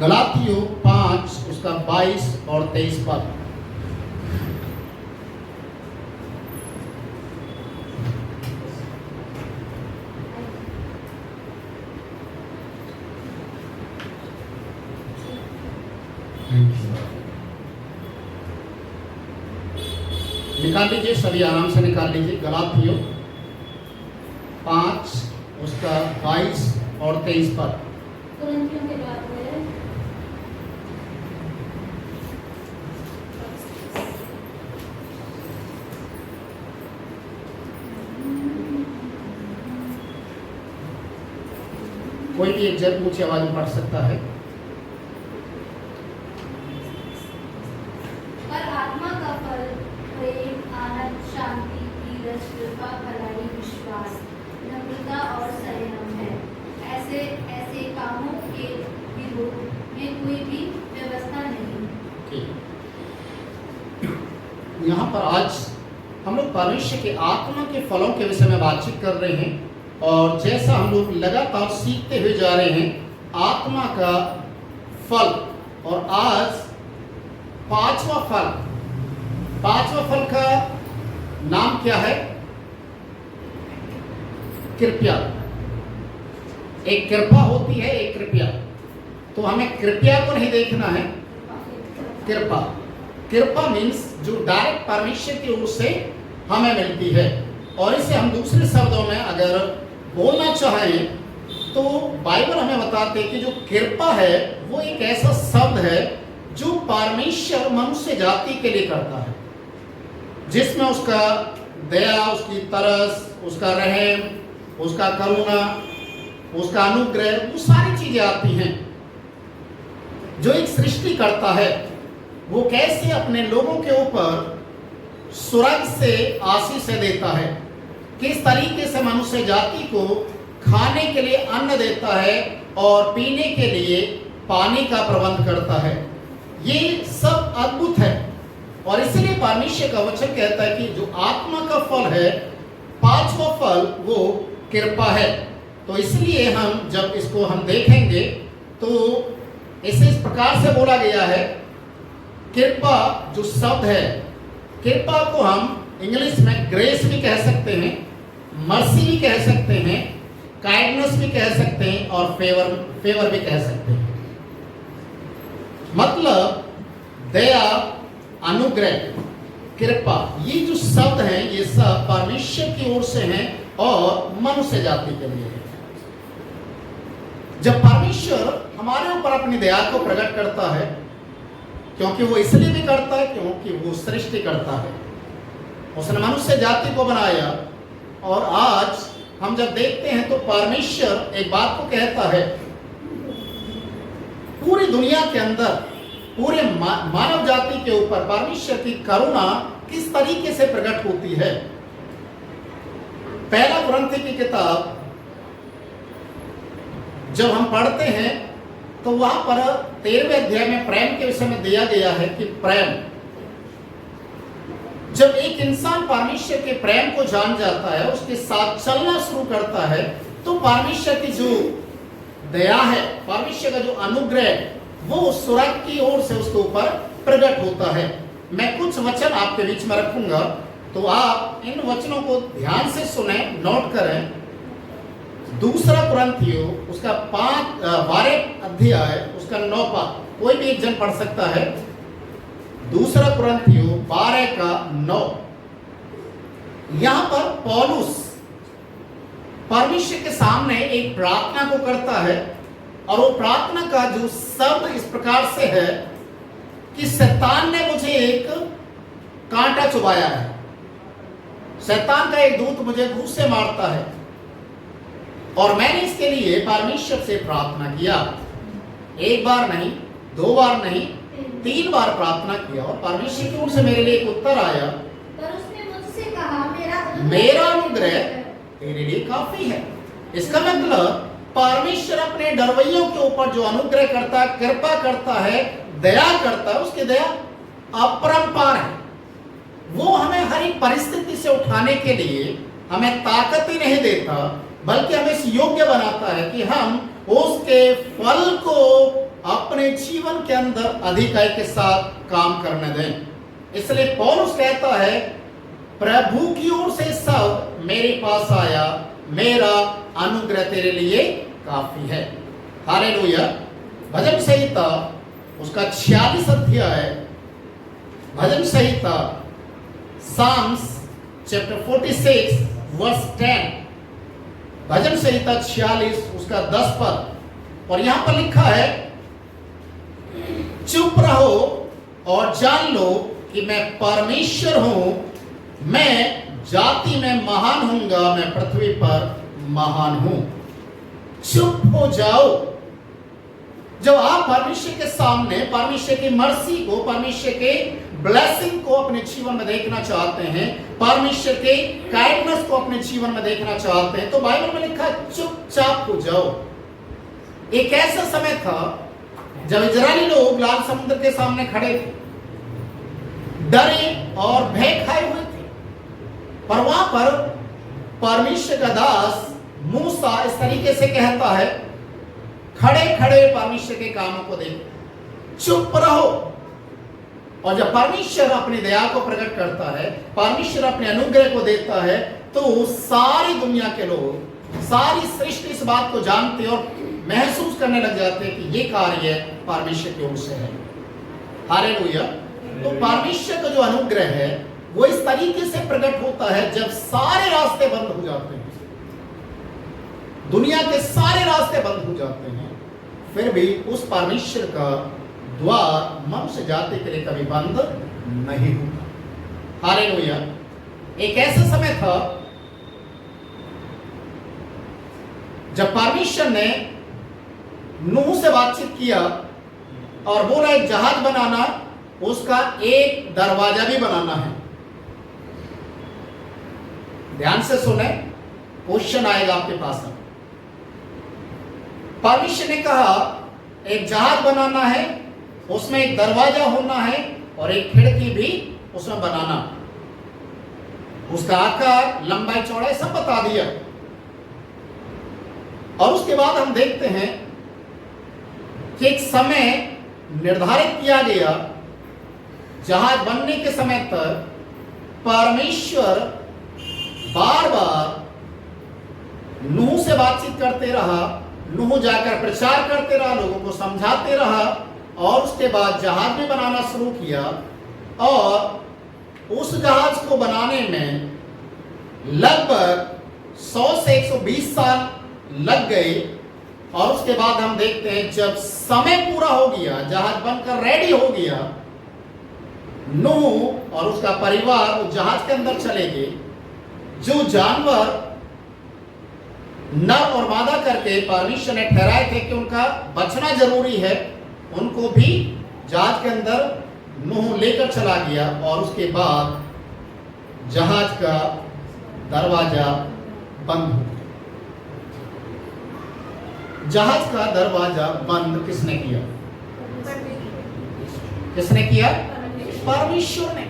गलातियों 5 उसका 22 और 23 पद। निकाल लीजिए, सभी आराम से निकाल लीजिए। गलातियों 5 उसका 22 और 23 पद। कुरिन्थियों के बाद में कोई भी एक जन ऊंची आवाज में पढ़ सकता है। पर आत्मा का फल प्रेम, आनंद, शांति, धीरज, कृपा, भलाई, विश्वास, नम्रता और संयम है। ऐसे ऐसे कामों के विरोध में कोई भी व्यवस्था नहीं। ठीक। यहाँ पर आज हम लोग परमेश्वर के आत्मा के फलों के विषय में बातचीत कर रहे हैं, और जैसा हम लोग लगातार सीखते हुए जा रहे हैं आत्मा का फल, और आज पांचवा फल का नाम क्या है? कृपया। एक कृपा होती है, एक कृपया। तो हमें कृपया को नहीं देखना है, कृपा। कृपा मीन्स जो डायरेक्ट परमेश्वर की ओर से हमें मिलती है। और इसे हम दूसरे शब्दों में अगर बोलना चाहें तो बाइबल हमें बताते हैं कि जो कृपा है वो एक ऐसा शब्द है जो परमेश्वर मनुष्य जाति के लिए करता है, जिसमें उसका दया, उसकी तरस, उसका रहम, उसका करुणा, उसका अनुग्रह, वो सारी चीजें आती हैं। जो एक सृष्टि करता है वो कैसे अपने लोगों के ऊपर स्वर्ग से आशीष देता है, किस तरीके से मनुष्य जाति को खाने के लिए अन्न देता है और पीने के लिए पानी का प्रबंध करता है, ये सब अद्भुत है। और इसलिए परमेश्वर का वचन कहता है कि जो आत्मा का फल है, पांचवा फल, वो कृपा है। तो इसलिए हम जब इसको हम देखेंगे तो इसे इस प्रकार से बोला गया है, कृपा जो शब्द है, कृपा को हम इंग्लिश में ग्रेस भी कह सकते हैं, मर्सी भी कह सकते हैं, काइंडनेस भी कह सकते हैं, और फेवर भी कह सकते हैं। मतलब दया, अनुग्रह, कृपा, ये जो शब्द हैं ये सब परमेश्वर की ओर से हैं और मनुष्य जाति के लिए है। जब परमेश्वर हमारे ऊपर अपनी दया को प्रकट करता है, क्योंकि वो इसलिए भी करता है क्योंकि वो सृष्टि करता है, उसने मनुष्य जाति को बनाया। और आज हम जब देखते हैं तो परमेश्वर एक बात को कहता है, पूरी दुनिया के अंदर पूरे मानव जाति के ऊपर परमेश्वर की करुणा किस तरीके से प्रकट होती है। पहला कुरिन्थी की किताब जब हम पढ़ते हैं तो वहां पर 13वें अध्याय में प्रेम के विषय में दिया गया है कि प्रेम, जब एक इंसान परमेश्वर के प्रेम को जान जाता है, उसके साथ चलना शुरू करता है, तो परमेश्वर की जो दया है, परमेश्वर का जो अनुग्रह, वो स्वर्ग की ओर से उसके ऊपर प्रकट होता है। मैं कुछ वचन आपके बीच में रखूंगा, तो आप इन वचनों को ध्यान से सुने, नोट करें। दूसरा कुरिन्थियों उसका 12 अध्याय उसका 9 पद, कोई भी एक जन पढ़ सकता है। दूसरा कुरिन्थियों 12 का 9। यहां पर पौलुस परमेश्वर के सामने एक प्रार्थना को करता है, और वो प्रार्थना का जो शब्द इस प्रकार से है कि शैतान ने मुझे एक कांटा चुभाया है, शैतान का एक दूत मुझे घूस से मारता है, और मैंने इसके लिए परमेश्वर से प्रार्थना किया। एक बार नहीं, 2 बार नहीं, 3 बार प्रार्थना किया, और परमेश्वर की ओर से मेरे लिए एक उत्तर आया, पर उसने मुझसे कहा, मेरा अनुग्रह तेरे लिए काफी है। इसका मतलब परमेश्वर अपने डरवैयों के ऊपर जो अनुग्रह करता है, कृपा करता है, दया करता है, उसकी दया अपरंपार है। वो हमें हर एक परिस्थिति से उठाने के लिए हमें ताकत ही नहीं देता, बल्कि हमें इस योग्य बनाता है कि हम उसके फल को अपने जीवन के अंदर अधिकाई के साथ काम करने दें। इसलिए पौलुस कहता है, प्रभु की ओर से सब मेरे पास आया, मेरा अनुग्रह तेरे लिए काफी है। हालेलुया। भजन संहिता उसका 46 अध्याय, भजन संहिता साम्स चैप्टर 46 वर्स 10, भजन संहिता 46 उसका 10 पद, और यहां पर लिखा है, चुप रहो और जान लो कि मैं परमेश्वर हूं, मैं जाति में महान हूंगा, मैं पृथ्वी पर महान हूं। चुप हो जाओ। जब आप परमेश्वर के सामने परमेश्वर की मर्सी को, परमेश्वर के ब्लेसिंग को अपने जीवन में देखना चाहते हैं, परमेश्वर के काइंडनेस को अपने जीवन में देखना चाहते हैं, तो बाइबल में लिखा है चुपचाप हो जाओ। एक ऐसा समय था जब इजरायली लोग लाल समुद्र के सामने खड़े थे, डरे और भय खाए हुए थे, पर वहां पर परमेश्वर का दास मूसा इस तरीके से कहता है, खड़े खड़े परमेश्वर के कामों को देखो, चुप रहो। और जब परमेश्वर अपनी दया को प्रकट करता है, परमेश्वर अपने अनुग्रह को देता है, तो सारी दुनिया के लोग, सारी सृष्टि इस बात को जानते और महसूस करने लग जाते हैं कि ये कार्य परमेश्वर की ओर से है। हालेलुया। तो परमेश्वर का जो अनुग्रह है वो इस तरीके से प्रकट होता है जब सारे रास्ते बंद हो जाते हैं, दुनिया के सारे रास्ते बंद हो जाते हैं, फिर भी उस परमेश्वर का द्वार मनुष्य जाति के लिए कभी बंद नहीं होता। हालेलुया। एक ऐसा समय था जब परमेश्वर ने नूह से बातचीत किया और बोला, एक जहाज बनाना, उसका एक दरवाजा भी बनाना है। ध्यान से सुने, क्वेश्चन आएगा आपके पास। परमेश्वर ने कहा एक जहाज बनाना है, उसमें एक दरवाजा होना है और एक खिड़की भी उसमें बनाना, उसका आकार, लंबाई, चौड़ाई सब बता दिया। और उसके बाद हम देखते हैं कि एक समय निर्धारित किया गया, जहाज बनने के समय तक परमेश्वर बार बार नूह से बातचीत करते रहा, नूह जाकर प्रचार करते रहा, लोगों को समझाते रहा, और उसके बाद जहाज भी बनाना शुरू किया। और उस जहाज को बनाने में लगभग 100 से 120 साल लग गए। और उसके बाद हम देखते हैं जब समय पूरा हो गया, जहाज बनकर रेडी हो गया, नूह और उसका परिवार उस जहाज के अंदर चले गए। जो जानवर नर और मादा करके परमेश्वर ने ठहराए थे कि उनका बचना जरूरी है, उनको भी जहाज के अंदर नूह लेकर चला गया। और उसके बाद जहाज का दरवाजा बंद हो गया। जहाज का दरवाजा बंद किसने किया? किसने किया? परमेश्वर ने।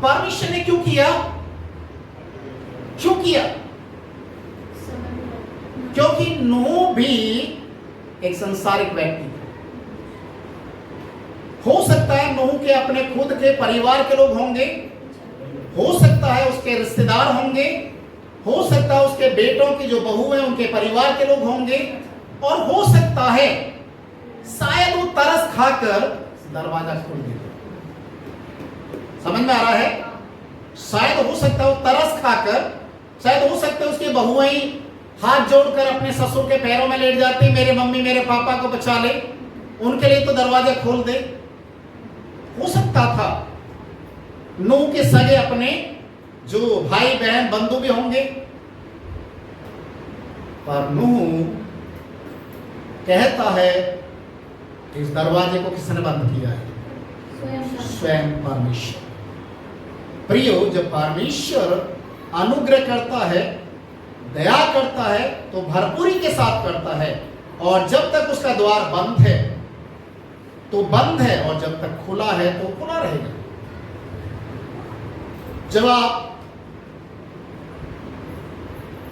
परमेश्वर ने क्यों किया? क्यों किया? क्योंकि नूह भी एक संसारिक व्यक्ति था। हो सकता है नूह के अपने खुद के परिवार के लोग होंगे, हो सकता है उसके रिश्तेदार होंगे, हो सकता है उसके बेटों की जो बहू है उनके परिवार के लोग होंगे, और हो सकता है शायद वो तरस खाकर दरवाजा खोल दे। समझ में आ रहा है? शायद हो सकता है वो तरस खाकर, शायद हो सकता है उसकी बहुएं हाथ जोड़कर अपने ससुर के पैरों में लेट जाती, मेरे मम्मी मेरे पापा को बचा ले, उनके लिए तो दरवाजा खोल दे। हो सकता था नूह के सगे अपने जो भाई बहन बंधु भी होंगे, पर नूह कहता है इस दरवाजे को किसने बंद किया है? स्वयं परमेश्वर। प्रियो, जब परमेश्वर अनुग्रह करता है, दया करता है, तो भरपूरी के साथ करता है। और जब तक उसका द्वार बंद है तो बंद है, और जब तक खुला है तो खुला रहेगा। जब आप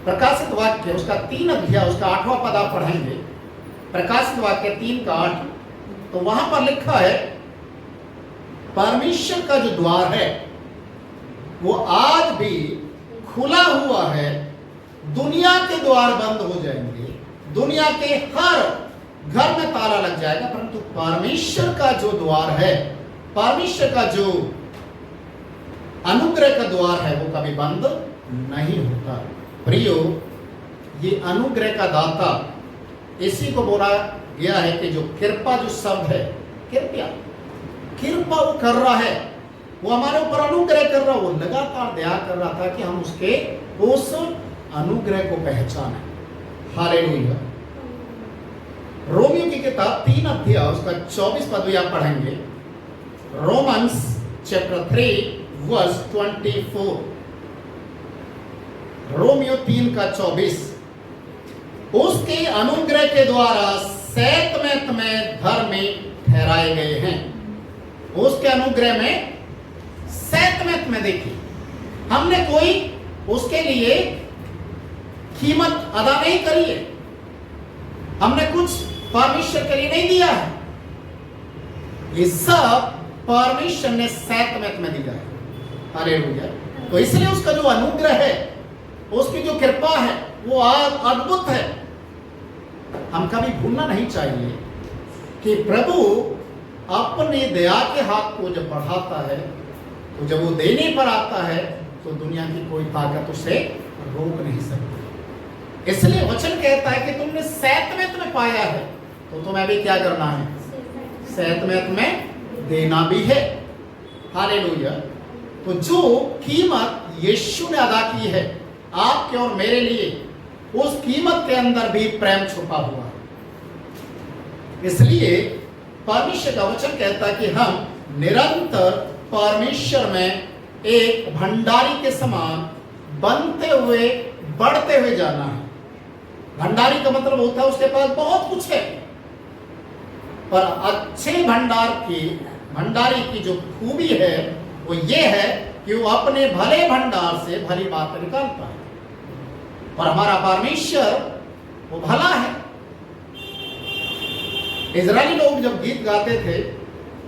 प्रकाशित वाक्य उसका 3 अध्याय उसका 8वां पद आप पढ़ेंगे, प्रकाशित वाक्य 3 का 8, तो वहां पर लिखा है परमेश्वर का जो द्वार है वो आज भी खुला हुआ है। दुनिया के द्वार बंद हो जाएंगे, दुनिया के हर घर में ताला लग जाएगा, परंतु परमेश्वर का जो द्वार है, परमेश्वर का जो अनुग्रह का द्वार है, वो कभी बंद नहीं होता। प्रियो, ये अनुग्रह का दाता, इसी को बोला गया है कि जो कृपा जो शब्द है, कृपा वो कर रहा है, वो हमारे ऊपर अनुग्रह कर रहा है, वो लगातार दया कर रहा था कि हम उसके उस अनुग्रह को पहचाने। हालेलुया। रोमियो की किताब 3 अध्याय उसका 24 पद भी आप पढ़ेंगे। Romans chapter 3 verse 24। रोमियो 3 का 24। उसके अनुग्रह के द्वारा सैतमेत में धर्मी ठहराए गए हैं। उसके अनुग्रह में सैतमेत में देखिए, हमने कोई उसके लिए कीमत अदा नहीं करी है, हमने कुछ परमेश्वर के लिए नहीं दिया है, ये सब परमेश्वर ने सैतमेत में दिया है। हालेलुया। तो इसलिए उसका जो अनुग्रह है, उसकी जो कृपा है, वो अद्भुत है। हम कभी भूलना नहीं चाहिए कि प्रभु अपने दया के हाथ को जब बढ़ाता है, तो जब वो देने पर आता है, तो दुनिया की कोई ताकत उसे रोक नहीं सकती। इसलिए वचन कहता है कि तुमने सैतमेत में पाया है, तो तुम्हें अभी क्या करना है? सैतमेत में देना भी है। हालेलुया। तो जो कीमत यीशु ने अदा की है आपके और मेरे लिए, उस कीमत के अंदर भी प्रेम छुपा हुआ है। इसलिए परमेश्वर का वचन कहता है कि हम निरंतर परमेश्वर में एक भंडारी के समान बनते हुए, बढ़ते हुए जाना है। भंडारी का मतलब होता है उसके पास बहुत कुछ है, पर अच्छे भंडारी की जो खूबी है वो ये है कि वो अपने भले भंडार से भली बात निकालता है। और हमारा परमेश्वर वो भला है। इजरायली लोग जब गीत गाते थे,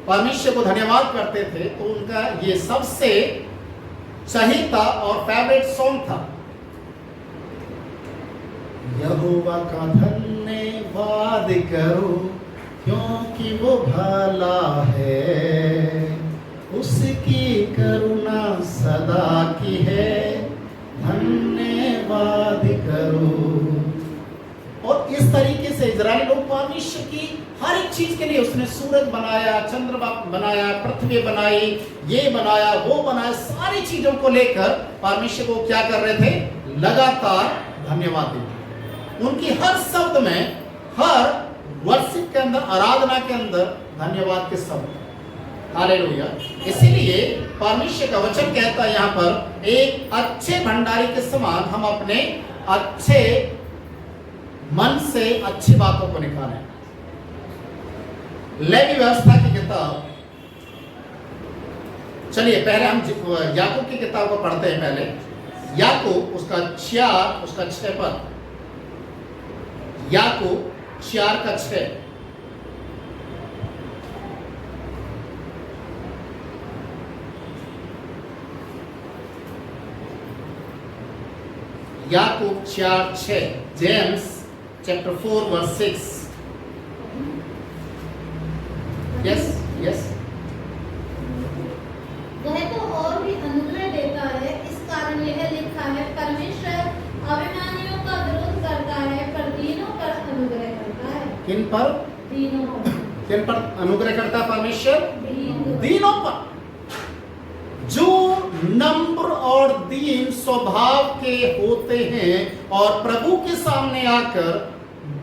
परमेश्वर को धन्यवाद करते थे, तो उनका ये सबसे चहीता और फेवरेट सॉन्ग था, यहोवा का धन्यवाद करो क्योंकि वो भला है, उसकी करुणा सदा की है, धन्यवाद करो। और इस तरीके से इजरायली लोग परमेश्वर की हर एक चीज के लिए, उसने सूरज बनाया, चंद्रमा बनाया, पृथ्वी बनाई, ये बनाया, वो बनाया, सारी चीजों को लेकर परमेश्वर को क्या कर रहे थे? लगातार धन्यवाद देते। उनकी हर शब्द में, हर वर्शिप के अंदर, आराधना के अंदर धन्यवाद के शब्द। हालेलुया। इसीलिए परमेश्वर का वचन कहता है यहाँ पर, एक अच्छे भंडारी के समान हम अपने अच्छे मन से अच्छी बातों को निकालें। लेवी व्यवस्था की किताब, चलिए पहले हम याकूब की किताब को पढ़ते हैं। पहले याकूब उसका 4 उसका 6 पद। याकूब 4 का 6। Yakub 4:6। James chapter 4 verse 6। Yes yes. वह तो और भी अनुग्रह देता है, इस कारण यह लिखा है, परमेश्वर अभिमानियों का विरोध करता है, पर दीनों पर अनुग्रह करता है। किन पर? दीनों पर। किन पर अनुग्रह करता है परमेश्वर? दीनों पर। जो नम्र और दीन स्वभाव के होते हैं और प्रभु के सामने आकर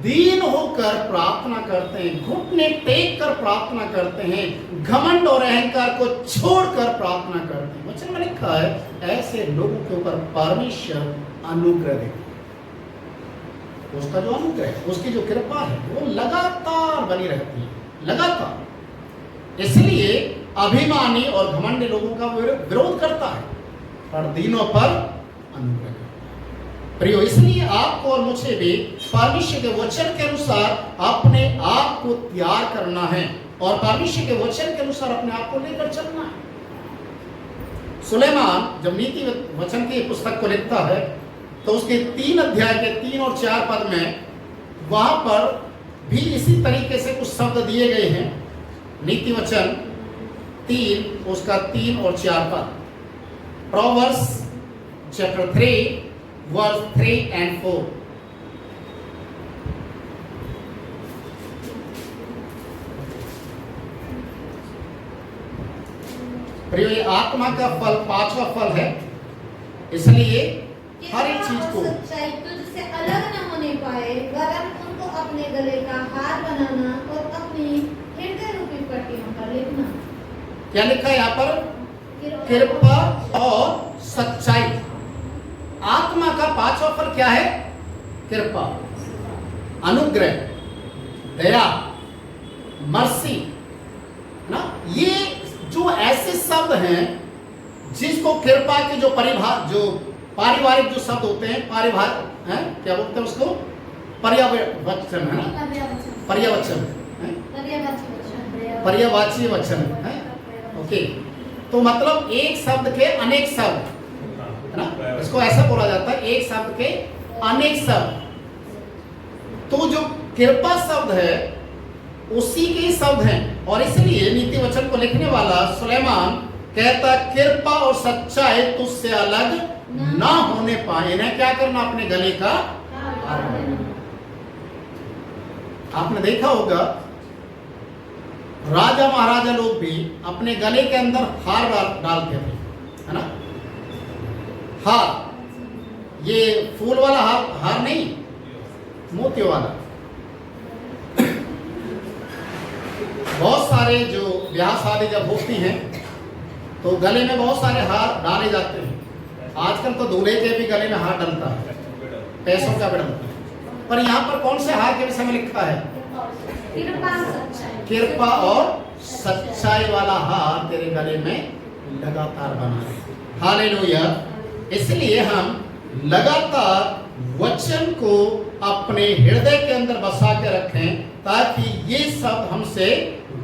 दीन होकर प्रार्थना करते हैं, घुटने टेक कर प्रार्थना करते हैं, घमंड और अहंकार को छोड़कर प्रार्थना करते हैं। वचन में लिखा है, ऐसे लोगों के ऊपर परमेश्वर अनुग्रह देता है। उसका जो अनुग्रह है, उसकी जो कृपा है, वो लगातार बनी रहती है, लगातार। इसलिए अभिमानी और घमंडी लोगों का विरोध करता है, पर दीनों पर अनुग्रह करता है। प्रियो, इसलिए आपको और मुझे भी परमेश्वर के वचन के अनुसार अपने आप को तैयार करना है और परमेश्वर के वचन के अनुसार अपने आप को लेकर चलना है। सुलेमान जब नीति वचन की पुस्तक को लिखता है तो उसके 3 अध्याय के 3 और 4 पद में वहां पर भी इसी तरीके से कुछ शब्द दिए गए हैं। नीति वचन 3 उसका 3 और 4 पद, प्रोवर्ब्स चैप्टर 3 वर्स 3 and 4। प्रियो, ये आत्मा का फल 5वां फल है, इसलिए हर एक चीज को सच्चाई तुझसे अलग न होने पाए, वरन उनको अपने गले का हार बनाना और अपनी हृदय रूपी पट्टियों पर लिखना। क्या लिखा है यहाँ पर? कृपा और सच्चाई। आत्मा का 5वां फल क्या है? कृपा, अनुग्रह, दया, मर्सी ना। ये जो ऐसे शब्द हैं जिसको कृपा के जो पारिवारिक जो शब्द होते हैं, हैं, क्या बोलते हैं उसको? पर्यावचन है ना, पर्यावचन है, पर्यावाची वचन है। ओके, तो मतलब एक शब्द के अनेक शब्द है ना, इसको ऐसा बोला जाता है, एक शब्द के अनेक शब्द। तो जो कृपा शब्द है उसी के ही शब्द हैं, और इसलिए नीति वचन को लिखने वाला सुलेमान कहता कृपा और सच्चाई तुझसे अलग ना होने पाए। इन्हें क्या करना? अपने गले का हार बनाना। आपने देखा होगा राजा महाराजा लोग भी अपने गले के अंदर हार डालते थे, है ना। हार, ये फूल वाला हार नहीं, मोतियों वाला। बहुत सारे जो ब्याह शादी जब होती हैं तो गले में बहुत सारे हार डाले जाते हैं। आजकल तो दूल्हे के भी गले में हार डलता है, पैसों का भी डलता है। पर यहाँ पर कौन से हार के विषय में लिखा है? कृपा और सच्चाई वाला हार तेरे गले में लगातार बना रहे। हालेलुया। इसलिए हम लगातार वचन को अपने हृदय के अंदर बसा के रखें ताकि ये शब्द हमसे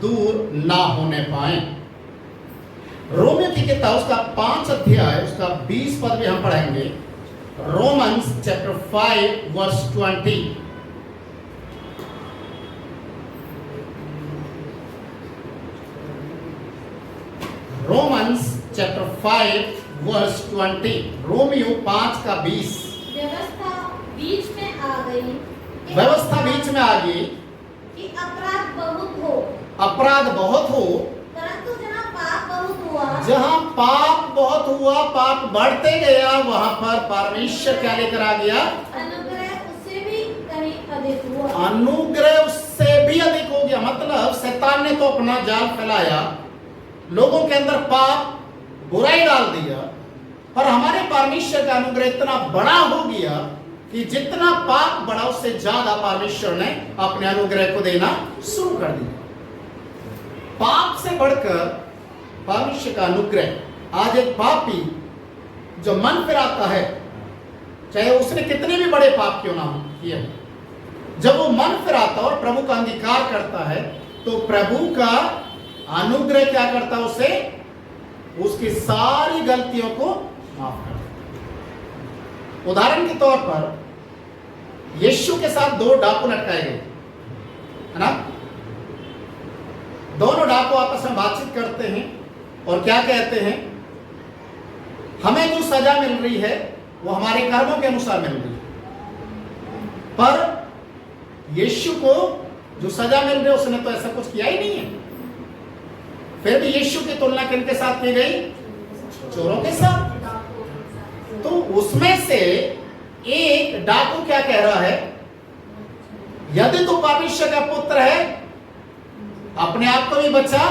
दूर ना होने पाए। रोमियो की किताब उसका 5 अध्याय उसका 20 पद में हम पढ़ेंगे। Romans chapter 5 verse 20। Romans chapter 5 verse 20। Romeo 5 का 20। व्यवस्था बीच में आ गई कि अपराध बहुत हो, परंतु जहाँ पाप बहुत हुआ, पाप बढ़ते गया, वहां पर परमेश्वर क्या लेकर आ गया? अनुग्रह उससे भी कहीं अधिक हुआ। अनुग्रह उससे भी अधिक हो गया। मतलब शैतान ने तो अपना जाल फैलाया, लोगों के अंदर पाप बुराई डाल दिया, पर हमारे परमेश्वर का अनुग्रह इतना बड़ा हो गया कि जितना पाप बढ़ा उससे ज्यादा परमेश्वर ने अपने अनुग्रह को देना शुरू कर दिया। पाप से बढ़कर परमेश्वर का अनुग्रह। आज एक पापी जो मन फिराता है, चाहे उसने कितने भी बड़े पाप क्यों ना हो किए, जब वो मन फिराता और प्रभु का अंगीकार करता है तो प्रभु का अनुग्रह क्या करता है? उसे उसकी सारी गलतियों को माफ कर देता। उदाहरण के तौर पर यीशु के साथ 2 डाकू लटकाए गए, है ना। दोनों डाकू आपस में बातचीत करते हैं और क्या कहते हैं? हमें जो सजा मिल रही है वो हमारे कर्मों के अनुसार मिल रही है, पर यीशु को जो सजा मिल रही है उसने तो ऐसा कुछ किया ही नहीं है। फिर भी यीशु की तुलना किनके साथ की गई? चोरों के साथ। तो उसमें से एक डाकू क्या कह रहा है? यदि तू परमेश्वर का पुत्र है, अपने आप को भी बचा,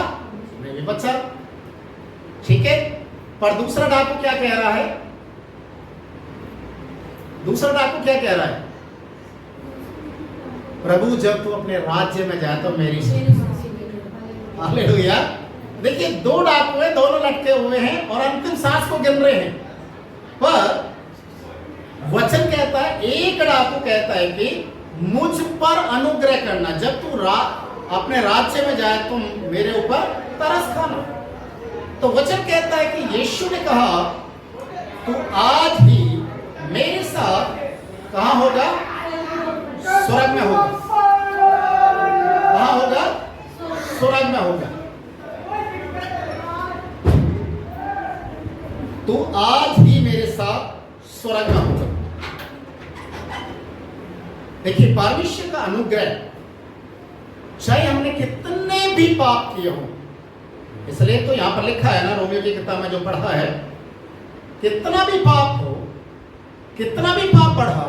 मैं भी बचा। ठीक है। पर दूसरा डाकू क्या कह रहा है? दूसरा डाकू क्या कह रहा है? प्रभु जब तू अपने राज्य में जाए तो मेरी हालेलुया। देखिए 2 डाकू हैं, दोनों लटके हुए हैं और अंतिम सांस को गिन रहे हैं, पर वचन कहता है, एक डाकू कहता है कि मुझ पर अनुग्रह करना, जब तू अपने राज्य में जाए तुम मेरे ऊपर तरस खाना। तो वचन कहता है कि यीशु ने कहा तू आज ही मेरे साथ कहां होगा? स्वर्ग में होगा। कहां होगा? स्वर्ग में होगा। तू आज ही मेरे साथ स्वर्ग में होगा। देखिए, परमेश्वर का अनुग्रह, चाहे हमने कितने भी पाप किए हो, इसलिए तो यहां पर लिखा है ना, रोमियो की किताब में जो पढ़ा है, कितना भी पाप हो, कितना भी पाप बढ़ा,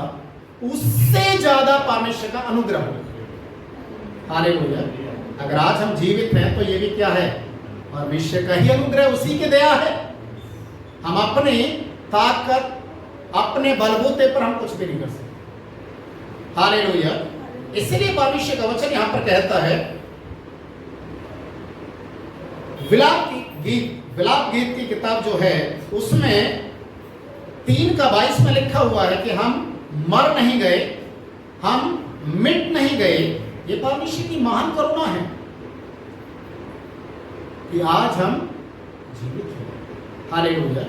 उससे ज्यादा परमेश्वर का अनुग्रह हो। हालेलुया। अगर आज हम जीवित हैं तो ये भी क्या है? परमेश्वर का ही अनुग्रह, उसी की दया है। हम अपनी ताकत, अपने बलबूते पर हम कुछ भी नहीं कर सकते। हालेलुया। इसलिए परमेश्वर का वचन यहां पर कहता है, विलाप गीत की किताब जो है उसमें 3:22 में लिखा हुआ है कि हम मर नहीं गए, हम मिट नहीं गए। ये परमेश्वर की महान करुणा है कि आज हम जीवित हैं। हालेलुया।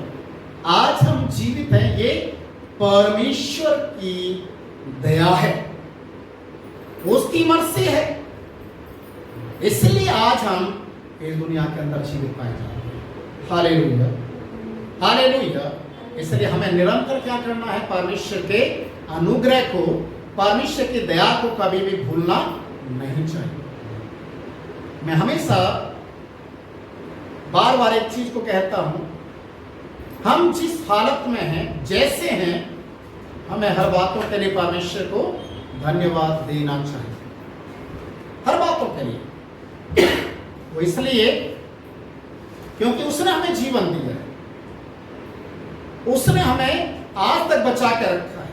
आज हम जीवित हैं, ये परमेश्वर की दया है, उसकी मर्जी है। इसलिए आज हम इस दुनिया के अंदर जीवित पाए जाते हैं। Hallelujah, hallelujah. इसलिए हमें निरंतर क्या करना है? परमेश्वर के अनुग्रह को, परमेश्वर की दया को कभी भी भूलना नहीं चाहिए। मैं हमेशा बार बार एक चीज को कहता हूं, हम जिस हालत में हैं, जैसे हैं, हमें हर बातों के लिए परमेश्वर को धन्यवाद देना चाहिए, हर बातों के लिए। वो इसलिए क्योंकि उसने हमें जीवन दिया है, उसने हमें आज तक बचा के रखा है,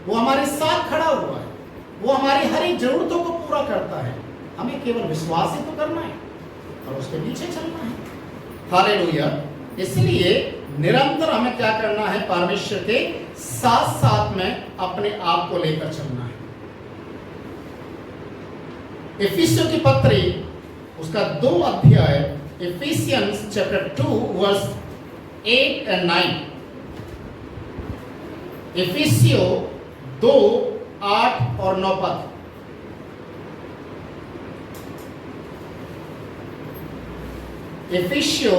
वो हमारे साथ खड़ा हुआ है, वो हमारी हर एक जरूरतों को पूरा करता है। हमें केवल विश्वास ही तो करना है और उसके पीछे चलना है। हालेलुया। इसलिए निरंतर हमें क्या करना है? परमेश्वर के साथ साथ में अपने आप को लेकर चलना है। इफिसियों की पत्री उसका 2 अध्याय, इफिसियंस चैप्टर 2 वर्स 8 और 9। इफिसियो 2, 8 और 9 पद। इफिसियो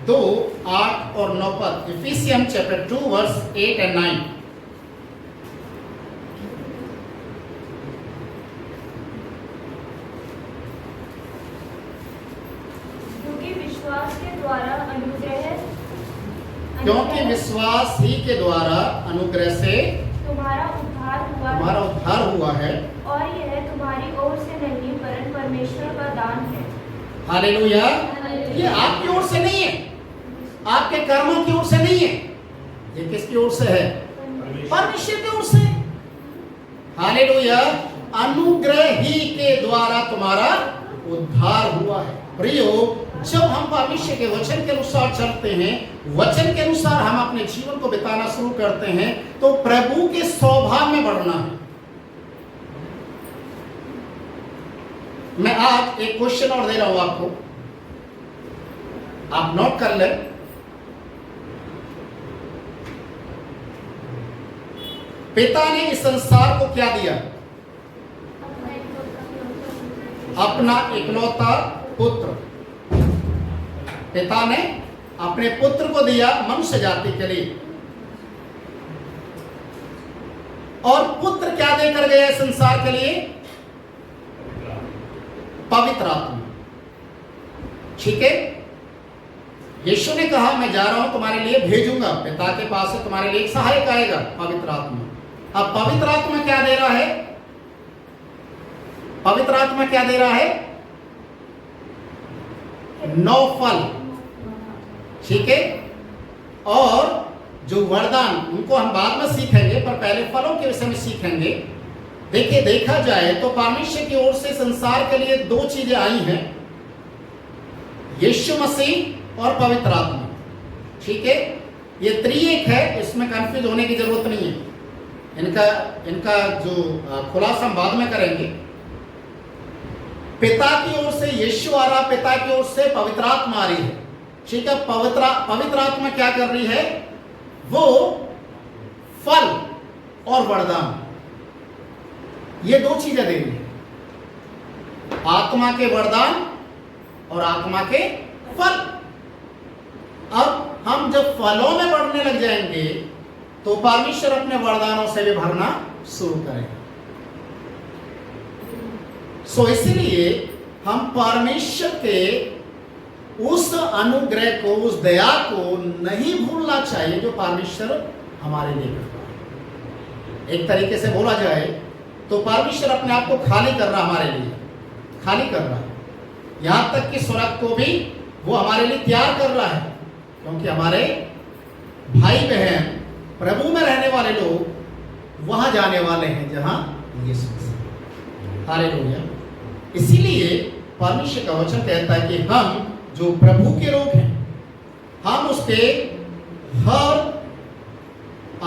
2, 8 और 9 पद। इफिसियन चैप्टर 2 वर्स 8 और 9। क्योंकि विश्वास ही के द्वारा अनुग्रह से तुम्हारा उद्धार हुआ है, और यह तुम्हारी ओर से नहीं वरन परमेश्वर का दान है। हालेलुया। ये आपकी ओर से नहीं है, आपके कर्मों की ओर से नहीं है, ये किसकी ओर से है? परमेश्वर की ओर से। हालेलुया। अनुग्रह ही के द्वारा तुम्हारा उद्धार हुआ है। प्रियो, जब हम परमेश्वर के वचन के अनुसार चलते हैं, वचन के अनुसार हम अपने जीवन को बिताना शुरू करते हैं, तो प्रभु के स्वभाव में बढ़ना है। मैं आज एक क्वेश्चन और दे रहा हूं आपको, आप नोट कर लें। पिता ने इस संसार को क्या दिया? अपना इकलौता पुत्र। पिता ने अपने पुत्र को दिया मनुष्य जाति के लिए, और पुत्र क्या देकर गया संसार के लिए? पवित्र आत्मा। ठीक है। यीशु ने कहा मैं जा रहा हूं तुम्हारे लिए, भेजूंगा, पिता के पास से तुम्हारे लिए एक सहायक आएगा, पवित्र आत्मा। अब पवित्र आत्मा क्या दे रहा है? पवित्र आत्मा क्या दे रहा है? 9 फल। ठीक है। और जो वरदान, उनको हम बाद में सीखेंगे, पर पहले फलों के विषय में सीखेंगे। देखिए, देखा जाए तो परमेश्वर की ओर से संसार के लिए 2 चीजें आई हैं, यीशु मसीह और पवित्र आत्मा। ठीक है। ये त्रिएक है, इसमें कंफ्यूज होने की जरूरत नहीं है। इनका जो खुलासा हम बाद में करेंगे। पिता की ओर से यीशु आ रहा, पिता की ओर से पवित्र आत्मा आ रही है। ठीक है, पवित्र आत्मा क्या कर रही है? वो फल और वरदान, ये दो चीजें दे रही है, आत्मा के वरदान और आत्मा के फल। अब हम जब फलों में बढ़ने लग जाएंगे तो परमेश्वर अपने वरदानों से भी भरना शुरू करेगा। सो इसलिए हम परमेश्वर के उस अनुग्रह को, उस दया को नहीं भूलना चाहिए जो परमेश्वर हमारे लिए करता है। एक तरीके से बोला जाए तो परमेश्वर अपने आप को खाली कर रहा, हमारे लिए खाली कर रहा है। यहां तक कि स्वर्ग को भी वो हमारे लिए तैयार कर रहा है, क्योंकि हमारे भाई बहन प्रभु में रहने वाले लोग वहां जाने वाले हैं जहां यीशु मसीह। हालेलुया। इसीलिए परमेश्वर का वचन कहता है कि हम जो प्रभु के लोग हैं, हम उसके हर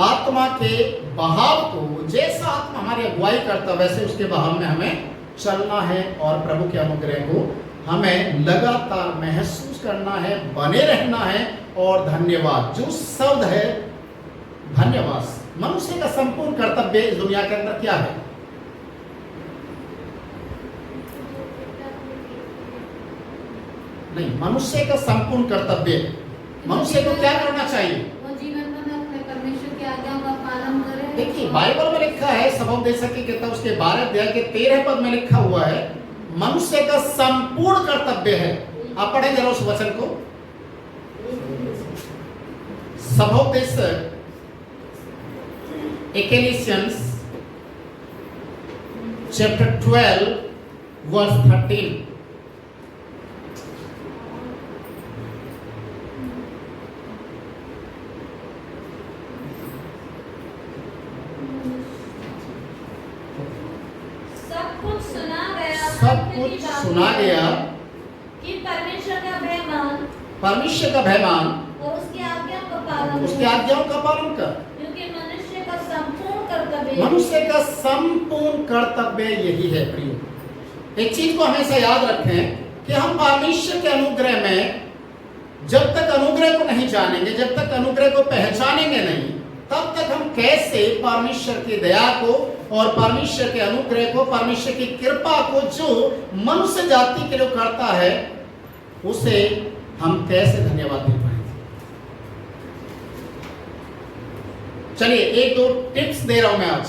आत्मा के बहाव को, जैसा आत्मा हमारी अगुवाई करता वैसे उसके बहाव में हमें चलना है और प्रभु के अनुग्रह को हमें लगातार महसूस करना है, बने रहना है। और धन्यवाद, जो शब्द है धन्यवाद, मनुष्य का संपूर्ण कर्तव्य इस दुनिया के अंदर क्या है? नहीं, मनुष्य का संपूर्ण कर्तव्य, मनुष्य को क्या करना चाहिए? वो जीवन में अपने परमेश्वर की आज्ञाओं का पालन करे। देखिए, बाइबल में लिखा है, सबोपदेशक की किताब उसके 12 अध्याय के 13 पद में लिखा हुआ है, मनुष्य का संपूर्ण कर्तव्य है। आप पढ़ें जरा उस वचन को। सबोपदेशक Ecclesiastes chapter 12 verse 13। सब कुछ सुना गया कि परमेश्वर का भयमान और उसकी आज्ञाओं का पालन, उसकी आज्ञाओं का पालन कर, क्योंकि मनुष्य का संपूर्ण कर्तव्य, मनुष्य का संपूर्ण कर्तव्य यही है। प्रिय, एक चीज को हमेशा याद रखें कि हम परमेश्वर के अनुग्रह में जब तक अनुग्रह को नहीं जानेंगे, जब तक अनुग्रह को पहचानेंगे नहीं, तब तक हम कैसे परमेश्वर की दया को और परमेश्वर के अनुग्रह को, परमेश्वर की कृपा को जो मनुष्य जाति के लिए करता है, उसे हम कैसे धन्यवाद दे पाएंगे? चलिए एक दो टिप्स दे रहा हूं मैं आज।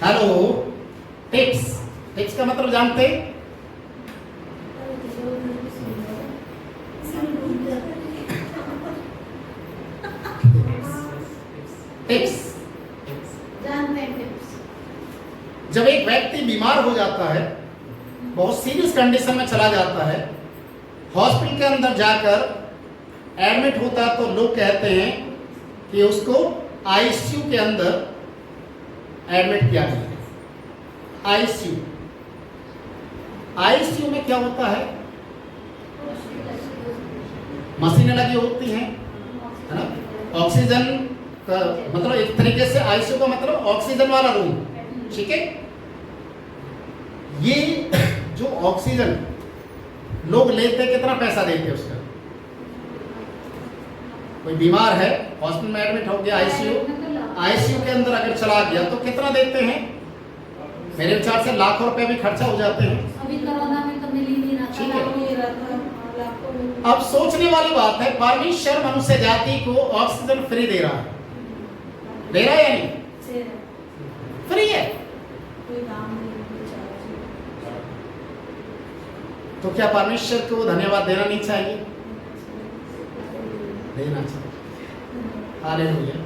हेलो, टिप्स का मतलब जानते हैं? टिप्स जानते हैं टिप्स। जब एक व्यक्ति बीमार हो जाता है, बहुत सीरियस कंडीशन में चला जाता है, हॉस्पिटल के अंदर जाकर एडमिट होता है, तो लोग कहते हैं कि उसको आईसीयू के अंदर एडमिट किया जाए। आईसीयू में क्या होता है? मशीनें लगी होती हैं, है ना? ऑक्सीजन का मतलब एक तरीके से आईसीयू का मतलब ऑक्सीजन वाला रूम, ठीक है? ये जो ऑक्सीजन लोग लेते हैं, कितना पैसा देते हैं उसका? कोई बीमार है, हॉस्पिटल में एडमिट हो गया, आईसीयू के अंदर अगर चला गया तो कितना देते हैं? मेरे विचार से लाखों रुपए भी खर्चा हो जाते हैं। अभी कोरोना में तो मिल ही नहीं रहा, ठीक है। लाखों। अब सोचने वाली बात है, परमेश्वर मनुष्य जाति को ऑक्सीजन फ्री दे रहा है, दे रहा है या नहीं? फ्री है। तो क्या परमेश्वर को धन्यवाद देना नहीं चाहिए? देना चाहिए। हालेलुया।